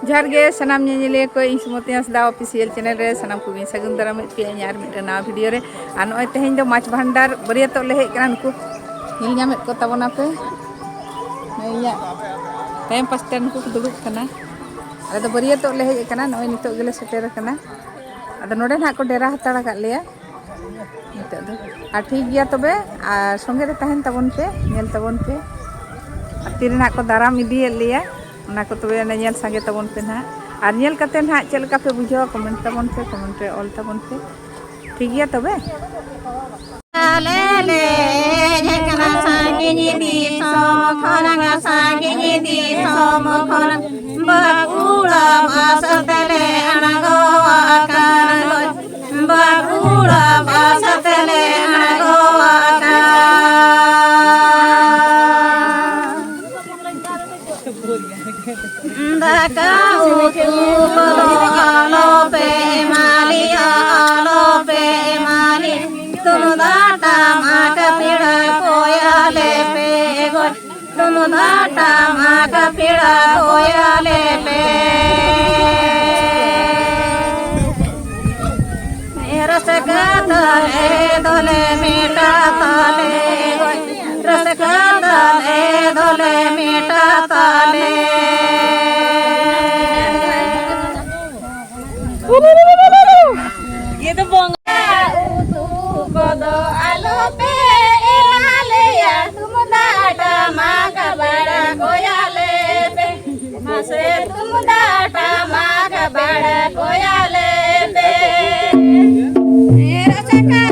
जहरगे सनाम नेले को इन सुमति हंसदा ऑफिशियल चैनल रे सनाम को सगुन दाराम पे यार मिटे नवा वीडियो रे आ नय तेहें दो माछ भंडार बरियतो ले हेज कना नुकु हिल नामेत को तबना पे नैया टाइम पास टे नुकु दुड़ुब कना अरे तो बरियतो ले हेज कना नय नितो गेले सेटेर कना अद नोडे ना को डेरा हताड़ा का लिया नितो दो आ ठीक गया तबे आ संगे रे तहन तबन पे नेल तबन पे तीर ना को दाराम इदी लिया ना को तबे नेल संगे तबन पे ना और नेल कते ना चल का पे बुझो कमेंट पे ऑल तबन पे ठीक गया तबे ले ले झकना संगे दी सोमखना संगे दी सोमखना बाकुड़ा भासतले अणगो आकार बाकुड़ा भासतले अणगो दकाऊ तू आलो पे माली तुम दाटा माक पीड़ा कोयाले पे गोर तुम दाटा माक पीड़ा कोयाले पे रस गाले दोले मीठा ताले रस गाले दोले मीठा ताले ये तो बोंगा बदो आलो पे इमालया तुम दाटा माका बड़ा कोयाले पे मासे तुम दाटा माका बड़ा कोयाले पे रसका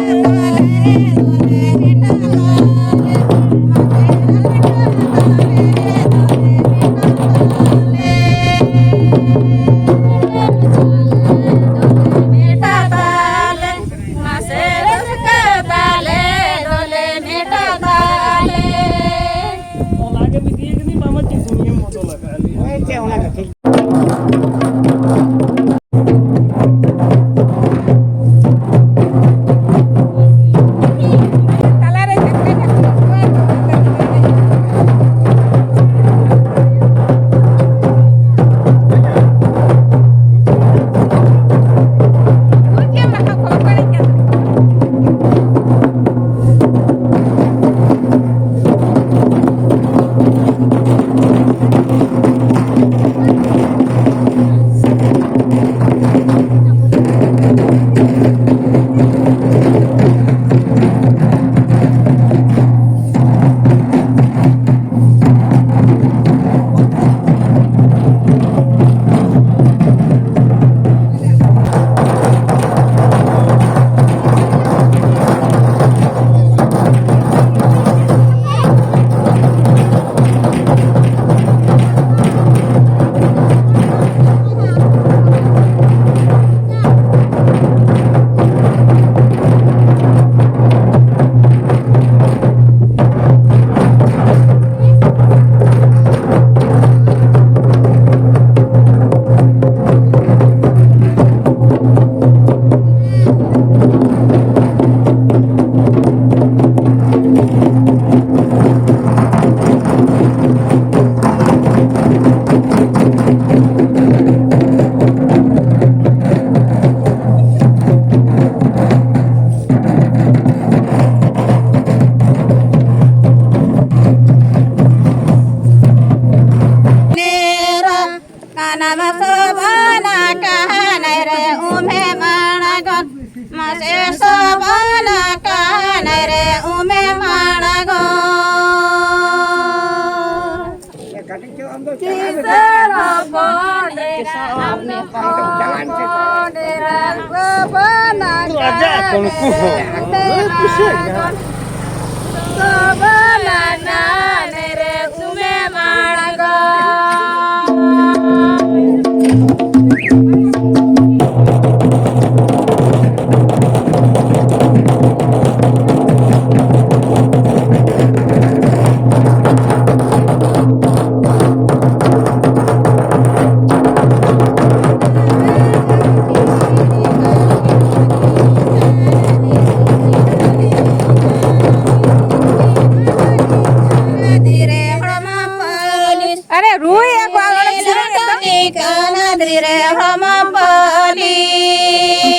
धीरे हम पली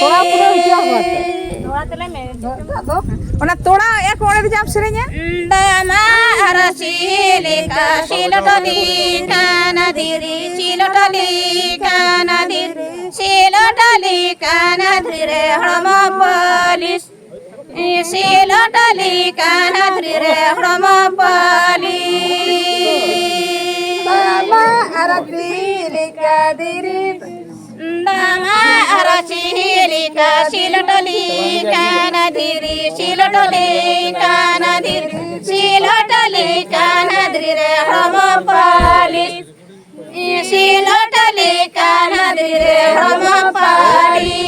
थोड़ा पूरा ona toda ek ore di jam serenya dama arasili ka silotali kana dhiri silotali kana dhire हम पली silotali kana dhire हम पली mama arati likadiri dama arasili ka silotali kana dhiri silotali kana dhire हम पली silotali kana dhire हम पली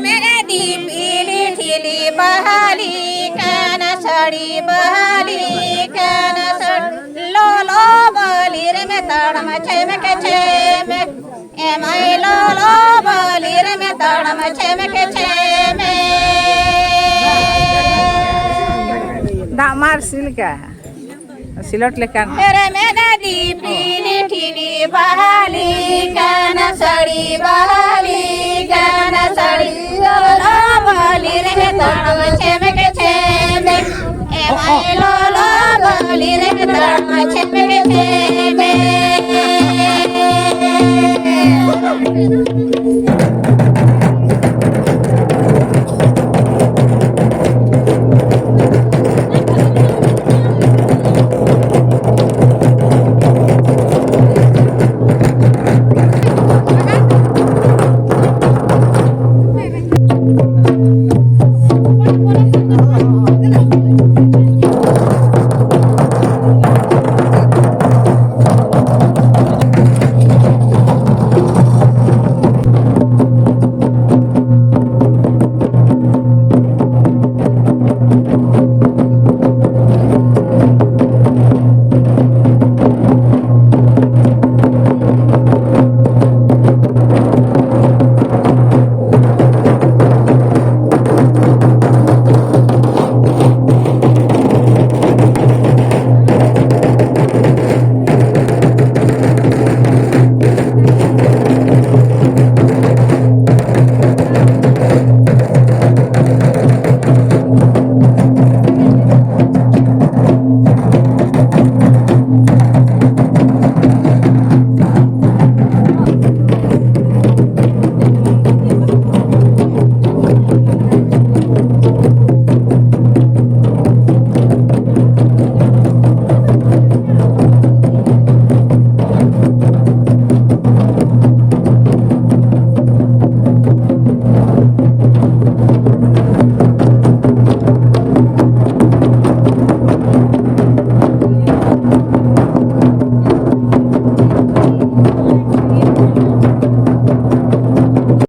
मेरे दीपीली ठिली बहाली काना साड़ी बहाली काना sari low low बोली रे मैं ताड़ मचे में के छे में ए माई लो लो बोली रे मैं ताड़ मचे में के छे में damar silka silot lekan मेरे दीपीली ठिली बहाली काना साड़ी बहाली काना साड़ी लो लो बोली रे मैं ताड़ मचे में के छे में ए माई लो लो बोली रे मैं ताड़ मचे में के छे में